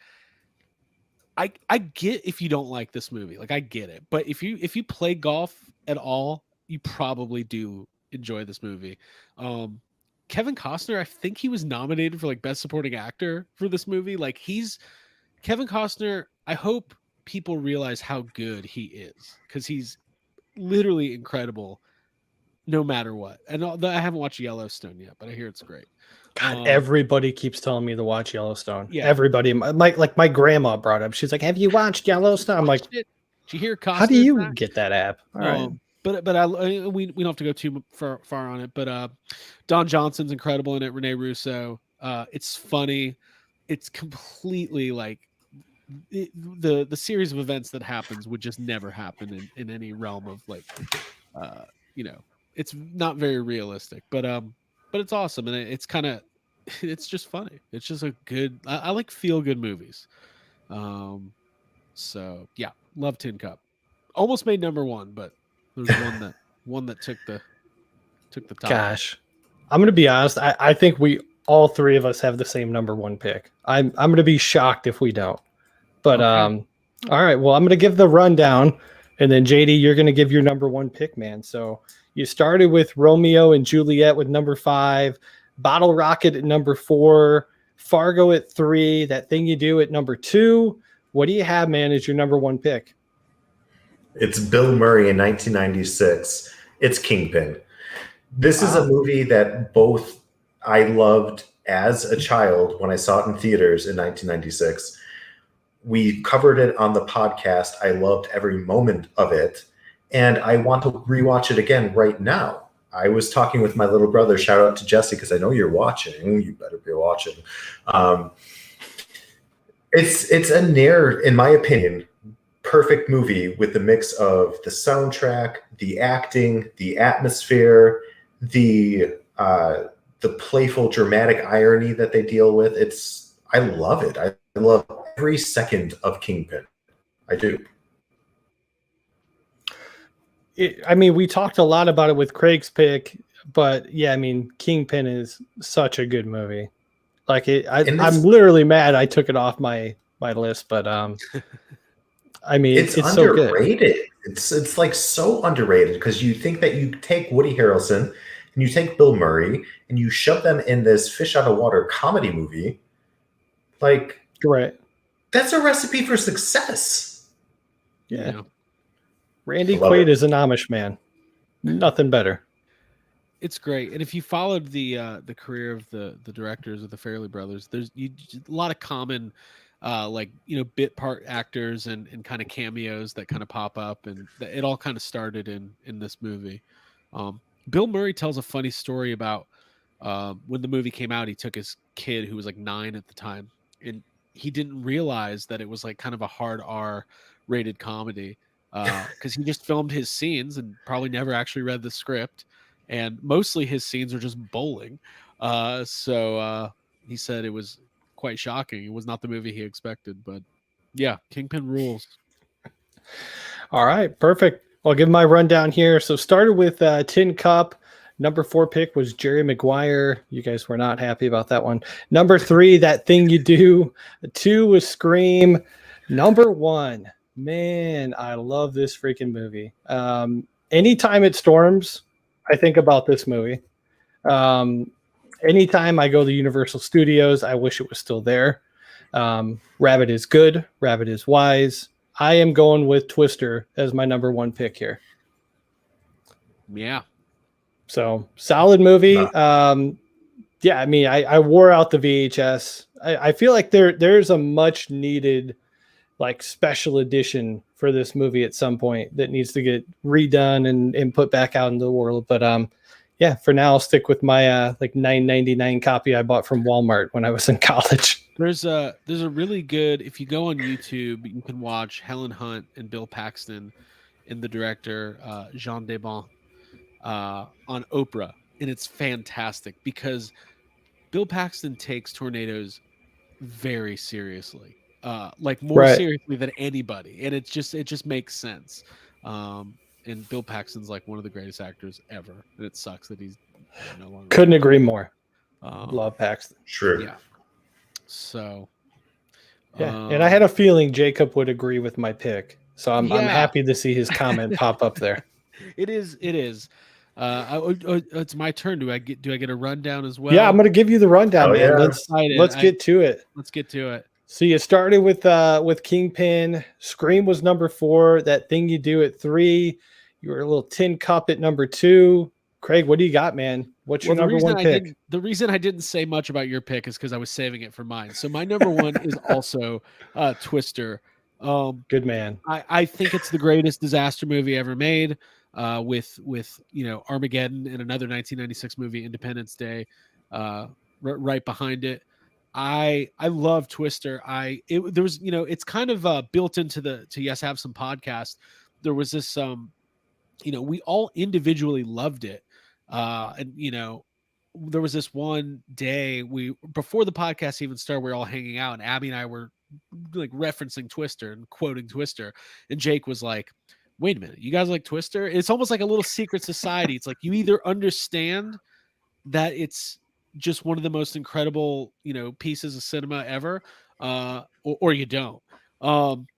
I get if you don't like this movie, like I get it, but if you play golf at all, you probably do enjoy this movie. Kevin Costner, I think he was nominated for like best supporting actor for this movie. Like Kevin Costner. I hope people realize how good he is, because he's literally incredible no matter what. And I haven't watched Yellowstone yet, but I hear it's great.
God, everybody keeps telling me to watch Yellowstone.
Yeah.
Everybody, my grandma brought up. She's like, "Have you watched Yellowstone?" I'm like,
"Did you hear Costner?"
How do you get that app? All right.
But we don't have to go too far on it. But Don Johnson's incredible in it. Rene Russo. It's funny. It's completely like the series of events that happens would just never happen in any realm of like, it's not very realistic. But it's awesome, and it's kind of it's just funny. It's just a good. I like feel good movies. So yeah, love Tin Cup. Almost made number one, but there's one that took the top.
Gosh, I'm gonna be honest. I think we all three of us have the same number one pick. I'm gonna be shocked if we don't. But
Okay.
all right. Well, I'm gonna give the rundown, and then JD, you're gonna give your number one pick, man. So you started with Romeo and Juliet with number 5, Bottle Rocket at number 4, Fargo at 3, That Thing You Do at number 2. What do you have, man, as your number one pick?
It's Bill Murray in 1996. It's Kingpin. This is a movie that both I loved as a child when I saw it in theaters in 1996. We covered it on the podcast. I loved every moment of it, and I want to rewatch it again right now. I was talking with my little brother. Shout out to Jesse, because I know you're watching. You better be watching. It's a near, in my opinion, perfect movie with the mix of the soundtrack, the acting, the atmosphere, the playful dramatic irony that they deal with. I love it. I love every second of Kingpin. I do.
I mean, we talked a lot about it with Craig's pick, but yeah, I mean, Kingpin is such a good movie. Like I'm literally mad I took it off my list, but I mean, it's
underrated.
So good.
It's like so underrated, because you think that you take Woody Harrelson and you take Bill Murray and you shove them in this fish out of water comedy movie. Like,
right.
That's a recipe for success.
Yeah. Randy Quaid is an Amish man. Nothing better.
It's great. And if you followed the career of the directors of the Farrelly brothers, there's a lot of common bit part actors and kind of cameos that kind of pop up, and it all kind of started in this movie. Bill Murray tells a funny story about when the movie came out. He took his kid, who was like 9 at the time, and he didn't realize that it was like kind of a hard R rated comedy, because he just filmed his scenes and probably never actually read the script, and mostly his scenes are just bowling. So he said it was quite shocking. It was not the movie he expected, but yeah, Kingpin rules.
All right, perfect. I'll give my rundown here. So started with Tin Cup. Number 4 pick was Jerry Maguire. You guys were not happy about that one. Number 3, That Thing You Do. 2 was Scream. Number 1, man, I love this freaking movie. Anytime it storms, I think about this movie. Anytime I go to Universal Studios, I wish it was still there. Rabbit is good. Rabbit is wise. I am going with Twister as my number 1 pick here.
Yeah.
So solid movie. Yeah, I mean, I wore out the VHS. I feel like there's a much needed like special edition for this movie at some point that needs to get redone and put back out into the world. But yeah, for now I'll stick with my like $9.99 copy I bought from Walmart when I was in college.
There's a really good, if you go on YouTube, you can watch Helen Hunt and Bill Paxton and the director Jean Desbon on Oprah, and it's fantastic because Bill Paxton takes tornadoes very seriously, like more seriously than anybody, and it just makes sense. And Bill Paxton's like one of the greatest actors ever, and it sucks that he's no longer.
Couldn't agree more. Love Paxton.
True.
Yeah. So.
Yeah, and I had a feeling Jacob would agree with my pick, so I'm happy to see his comment pop up there.
It is. It's my turn. Do I get a rundown as well?
Yeah, I'm going to give you the rundown, man.
Yeah.
Let's get to it.
Let's get to it.
So you started with Kingpin. Scream was number 4. That Thing You Do at 3. You were a little Tin Cup at number 2. Craig, what do you got, man? What's your number 1 pick?
The reason I didn't say much about your pick is because I was saving it for mine. So my number 1 is also Twister.
Good man.
I think it's the greatest disaster movie ever made. With Armageddon and another 1996 movie, Independence Day, right behind it. I love Twister. There was it's kind of built into Yes Have Some podcast. There was this we all individually loved it, and there was this one day before the podcast even started, we were all hanging out, and Abby and I were like referencing Twister and quoting Twister, and Jake was like, wait a minute, you guys like Twister? It's almost like a little secret society. It's like you either understand that it's just one of the most incredible, pieces of cinema ever, or you don't.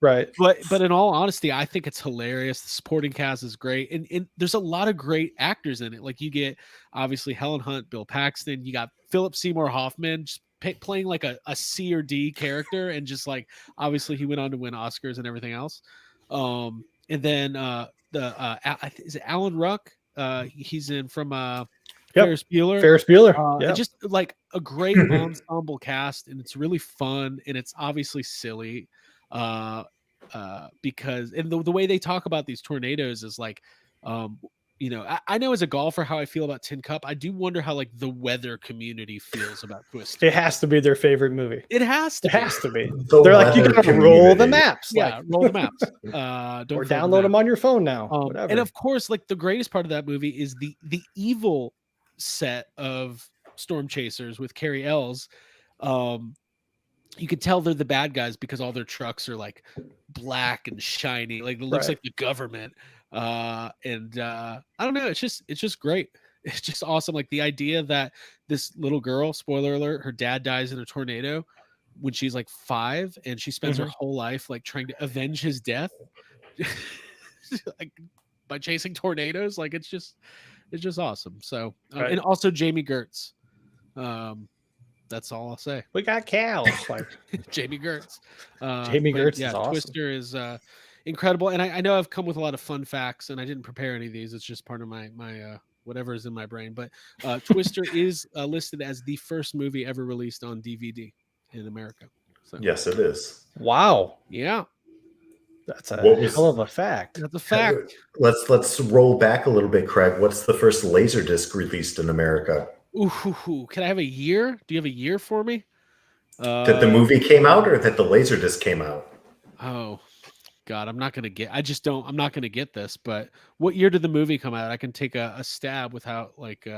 Right.
But in all honesty, I think it's hilarious. The supporting cast is great, and there's a lot of great actors in it. Like you get obviously Helen Hunt, Bill Paxton, you got Philip Seymour Hoffman just playing like a C or D character, and just like obviously he went on to win Oscars and everything else. And then is it Alan Ruck? He's in from Ferris Bueller.
Ferris Bueller.
And just like a great ensemble cast, and it's really fun, and it's obviously silly. Because the way they talk about these tornadoes is like, I know as a golfer how I feel about Tin Cup. I do wonder how like the weather community feels about Twister.
It has to be their favorite movie.
It has to.
It has to be. They're like, you gotta roll the maps.
Yeah,
like,
roll the maps.
Or download them on your phone now. Whatever.
And of course, like the greatest part of that movie is the evil set of storm chasers with Carrie Ells. You could tell they're the bad guys because all their trucks are like black and shiny, like it looks like the government. I don't know, it's just great. It's just awesome. Like the idea that this little girl, spoiler alert, her dad dies in a tornado when she's like 5, and she spends her whole life like trying to avenge his death, like by chasing tornadoes. Like it's just awesome. So and also Jamie Gertz. That's all I'll say.
We got cows, like
Jamie Gertz.
Jamie Gertz is awesome.
Twister is incredible, and I know I've come with a lot of fun facts, and I didn't prepare any of these. It's just part of my whatever is in my brain. But Twister is listed as the first movie ever released on DVD in America. So.
Yes, it is.
Wow.
Yeah.
That's a hell of a fact.
That's a fact.
Let's roll back a little bit, Craig. What's the first Laserdisc released in America?
Ooh, can I have a year? Do you have a year for me?
That the movie came out, or that the Laserdisc came out?
Oh, God, I'm not gonna get this. But what year did the movie come out? I can take a stab without like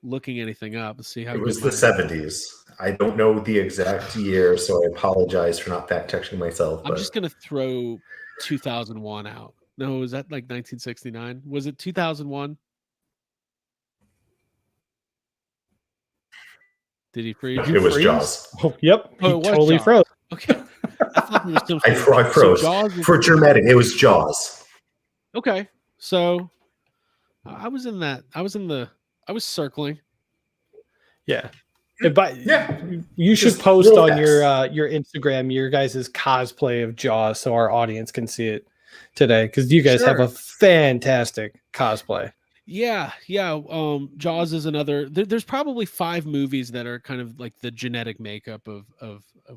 looking anything up and see how.
It was the 70s. I don't know the exact year, so I apologize for not fact checking myself.
I'm just gonna throw 2001 out. No, was that like 1969? Was it 2001? Did he freeze?
It was Jaws.
Oh, yep. He totally
Jaws.
froze.
Okay. I thought there was some
I froze.
So
for dramatic, it was Jaws.
Okay. So I was in that. I was circling.
Yeah. But you should post on your Instagram your guys' cosplay of Jaws so our audience can see it today, because you guys have a fantastic cosplay.
Yeah. Jaws is another. There's probably 5 movies that are kind of like the genetic makeup of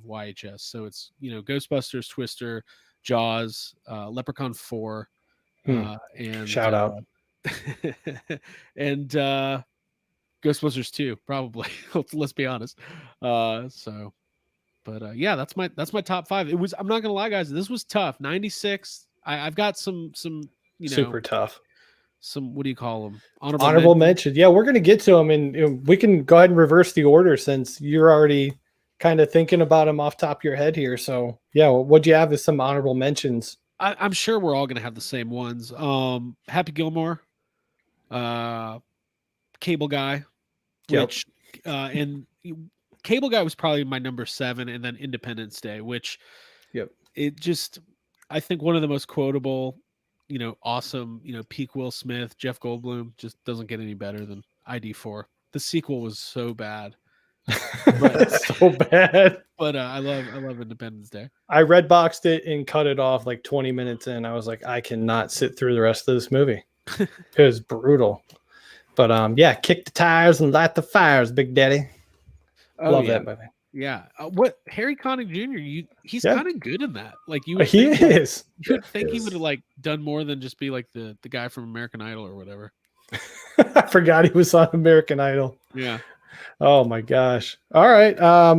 YHS. So it's Ghostbusters, Twister, Jaws, Leprechaun 4, and
shout out,
and Ghostbusters 2, probably. Let's be honest. That's my top 5. It was. I'm not gonna lie, guys. This was tough. 96. I've got some
super tough.
Some, what do you call them?
Honorable mention. Yeah, we're going to get to them, and we can go ahead and reverse the order since you're already kind of thinking about them off top of your head here. So yeah, what do you have as some honorable mentions?
I'm sure we're all going to have the same ones. Happy Gilmore, Cable Guy, which and Cable Guy was probably my number 7, and then Independence Day, which it just, I think one of the most quotable, awesome, peak Will Smith, Jeff Goldblum, just doesn't get any better than ID4. The sequel was so bad. But,
so bad.
But I love Independence Day.
I redboxed it and cut it off like 20 minutes in. I was like, I cannot sit through the rest of this movie. It was brutal. But kick the tires and light the fires, Big Daddy. Love that movie.
Yeah. What Harry Connick Jr. He's kind of good in that. Like you would
he
think,
is.
You would think he would have like done more than just be like the guy from American Idol or whatever.
I forgot he was on American Idol.
Yeah.
Oh my gosh. All right. I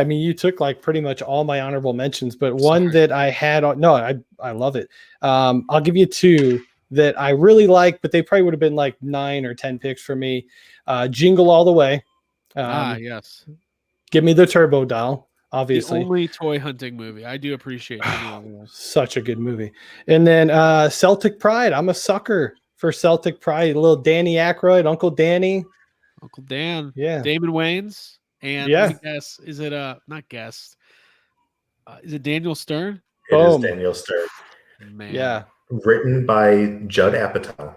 mean, you took like pretty much all my honorable mentions, but one that I had on, I love it. I'll give you 2 that I really like, but they probably would have been like 9 or 10 picks for me. Jingle All the Way.
Yes.
Give me the Turbo Doll. obviously.
The only toy hunting movie. I do appreciate it.
Such a good movie. And then Celtic Pride. I'm a sucker for Celtic Pride. A little Danny Aykroyd, Uncle Danny.
Uncle Dan.
Yeah.
Damon Wayans. And let me guess, is it not guest? Is it Daniel Stern?
It is Daniel Stern.
Man.
Yeah.
Written by Judd Apatow.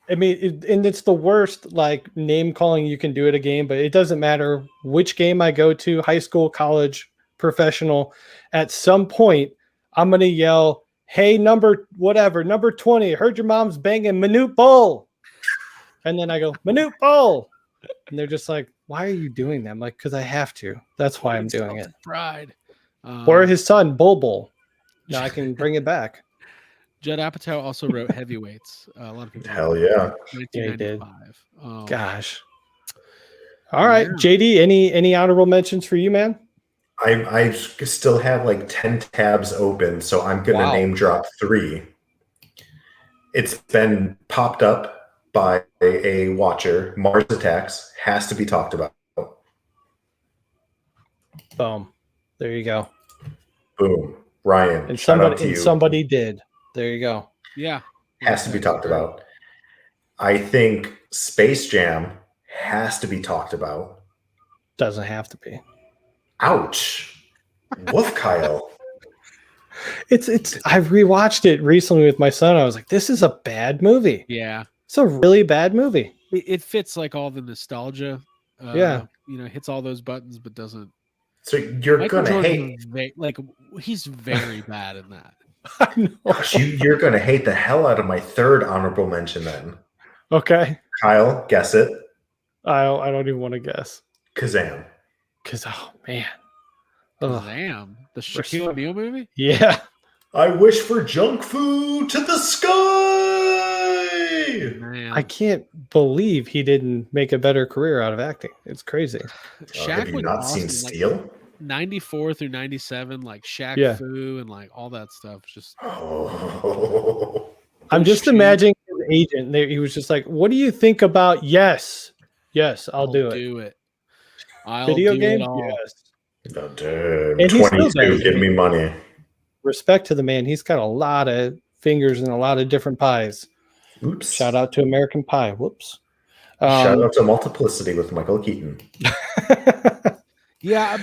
I mean, and it's the worst like name calling you can do at a game, but it doesn't matter which game I go to, high school, college, professional. At some point, I'm gonna yell, "Hey, number 20, heard your mom's banging Manute Bull," and then I go, "Manute Bull," and they're just like, "Why are you doing that?" I'm like, "Because I have to. That's why I'm doing it."
Pride.
Or his son, Bull. Now I can bring it back.
Judd Apatow also wrote Heavyweights. A lot of people.
Hell yeah.
1995.
Gosh. All right, JD. Any honorable mentions for you, man?
I still have like 10 tabs open, so I'm gonna name drop 3. It's been popped up by a watcher. Mars Attacks has to be talked about.
Boom. There you go.
Boom. Ryan.
And
shout out to you.
somebody did. There you go.
Yeah.
Has to be talked about. I think Space Jam has to be talked about.
Doesn't have to be.
Ouch. Woof, Kyle.
It's I've rewatched it recently with my son. I was like, this is a bad movie.
Yeah.
It's a really bad movie.
It fits like all the nostalgia. Hits all those buttons, but doesn't.
So you're going to hate.
He's very bad in that.
I know.
Gosh, you're going to hate the hell out of my third honorable mention then.
Okay.
Kyle, guess it.
I don't even want to guess.
Kazam.
Oh, man.
Kazam? The Shaquille O'Neal movie?
Yeah.
I wish for junk food to the sky.
Man.
I can't believe he didn't make a better career out of acting. It's crazy.
Shaq have you not seen Steel?
94 through 97, like Shaq Fu and like all that stuff. Just
I'm just imagining his agent. He was just like, "What do you think about?" Yes, I'll do it. Video game, yes.
Oh, dude. 22, give me money.
Respect to the man. He's got a lot of fingers in a lot of different pies.
Oops.
Shout out to American Pie. Whoops.
Shout out to Multiplicity with Michael Keaton.
Yeah,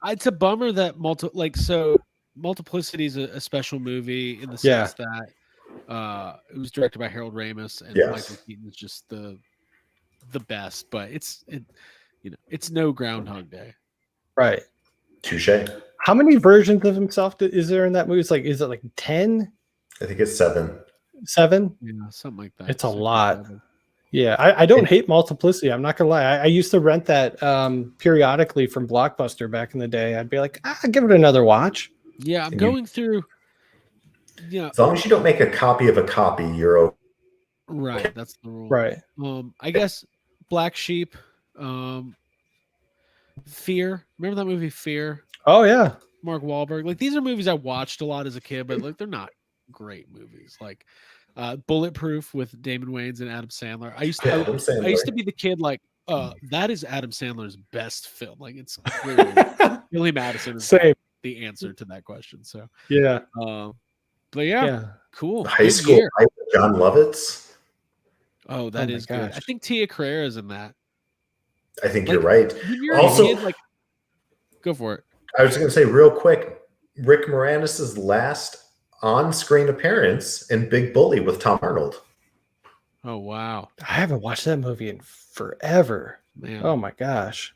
it's a bummer that Multiplicity is a special movie in the sense that it was directed by Harold Ramis and Michael Keaton is just the best, but it's no Groundhog Day.
Right.
Touche.
How many versions of himself is there in that movie? Is it like 10?
I think it's 7.
7?
Yeah, something like that.
It's a lot. 7. Yeah, I don't hate Multiplicity. I'm not gonna lie. I used to rent that periodically from Blockbuster back in the day. I'd be like, give it another watch.
Yeah, I'm going through. Yeah,
as long as you don't make a copy of a copy, you're okay.
Right. That's the rule.
Right.
I guess Black Sheep, Fear. Remember that movie Fear?
Oh yeah.
Mark Wahlberg. Like these are movies I watched a lot as a kid, but like they're not great movies. Like Bulletproof with Damon Wayans and Adam Sandler. I used to be the kid like, that is Adam Sandler's best film. Like it's clearly Billy Madison is the answer to that question. So
yeah.
But yeah. Cool.
High School Life with John Lovitz.
Oh, that is good. I think Tia Carrere is in that.
I think you're right.
Also, go for it.
I was going to say real quick, Rick Moranis' last on-screen appearance in Big Bully with Tom Arnold.
Oh, wow.
I haven't watched that movie in forever.
Man.
Oh, my gosh.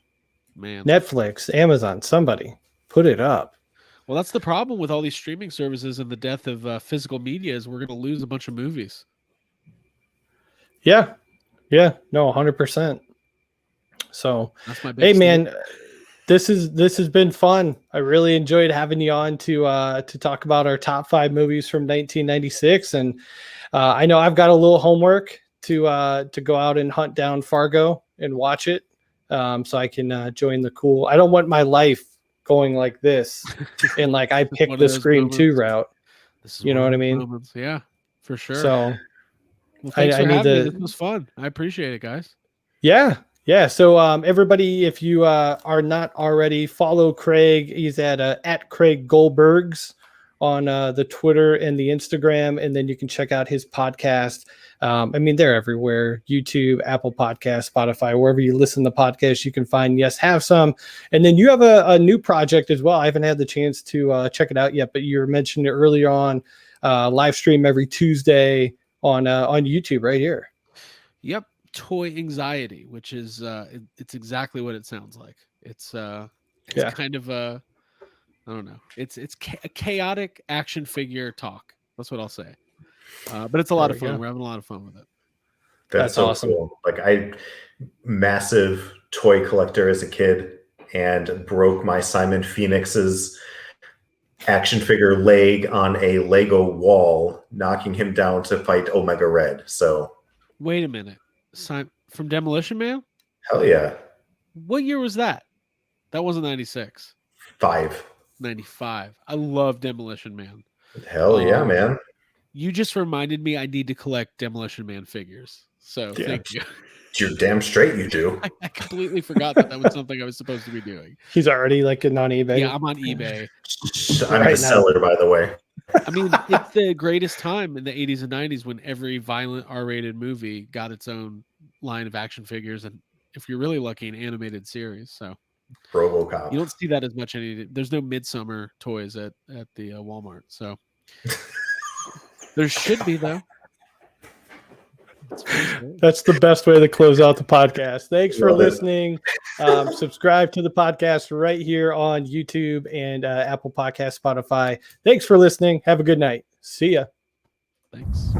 Man.
Netflix, Amazon, somebody put it up.
Well, that's the problem with all these streaming services and the death of physical media is we're going to lose a bunch of movies.
Yeah. Yeah. No, 100%. So,
that's my big
hey, man, this has been fun. I really enjoyed having you on to talk about our top 5 movies from 1996. And I know I've got a little homework to go out and hunt down Fargo and watch it, so I can join the cool. I don't want my life going like this and like I picked the Scream 2 route. You know what I mean?
Moments. Yeah, for sure.
So
well, thanks for having me. This was fun. I appreciate it, guys.
Yeah. Yeah. So everybody, if you are not already, follow Craig. He's at Craig Goldberg's on the Twitter and the Instagram, and then you can check out his podcast. I mean, they're everywhere: YouTube, Apple Podcasts, Spotify, wherever you listen to podcasts, you can find Yes Have Some. And then you have a new project as well. I haven't had the chance to check it out yet, but you mentioned it earlier on. Live stream every Tuesday on YouTube right here.
Yep. Toy Anxiety, which is it's exactly what it sounds like. It's kind of a, I don't know. It's a chaotic action figure talk. That's what I'll say. But it's a lot of fun. We're having a lot of fun with it.
That's so awesome. Cool. Like massive toy collector as a kid, and broke my Simon Phoenix's action figure leg on a Lego wall, knocking him down to fight Omega Red. So
wait a minute. From Demolition Man?
Hell yeah.
What year was that? That wasn't 96.
95.
I love Demolition Man.
Hell yeah, man.
You just reminded me I need to collect Demolition Man figures. So thank you.
You're damn straight you do.
I completely forgot that was something I was supposed to be doing.
He's already on eBay.
Yeah, I'm on eBay.
I'm a seller, by the way.
I mean, it's the greatest time in the 80s and 90s when every violent R-rated movie got its own line of action figures, and if you're really lucky, an animated series. So
RoboCop.
You don't see that as much. There's no Midsummer toys at the Walmart. So there should be, though.
That's the best way to close out the podcast. Thanks for listening. Subscribe to the podcast right here on YouTube and Apple Podcast, Spotify. Thanks for listening. Have a good night. See ya.
Thanks.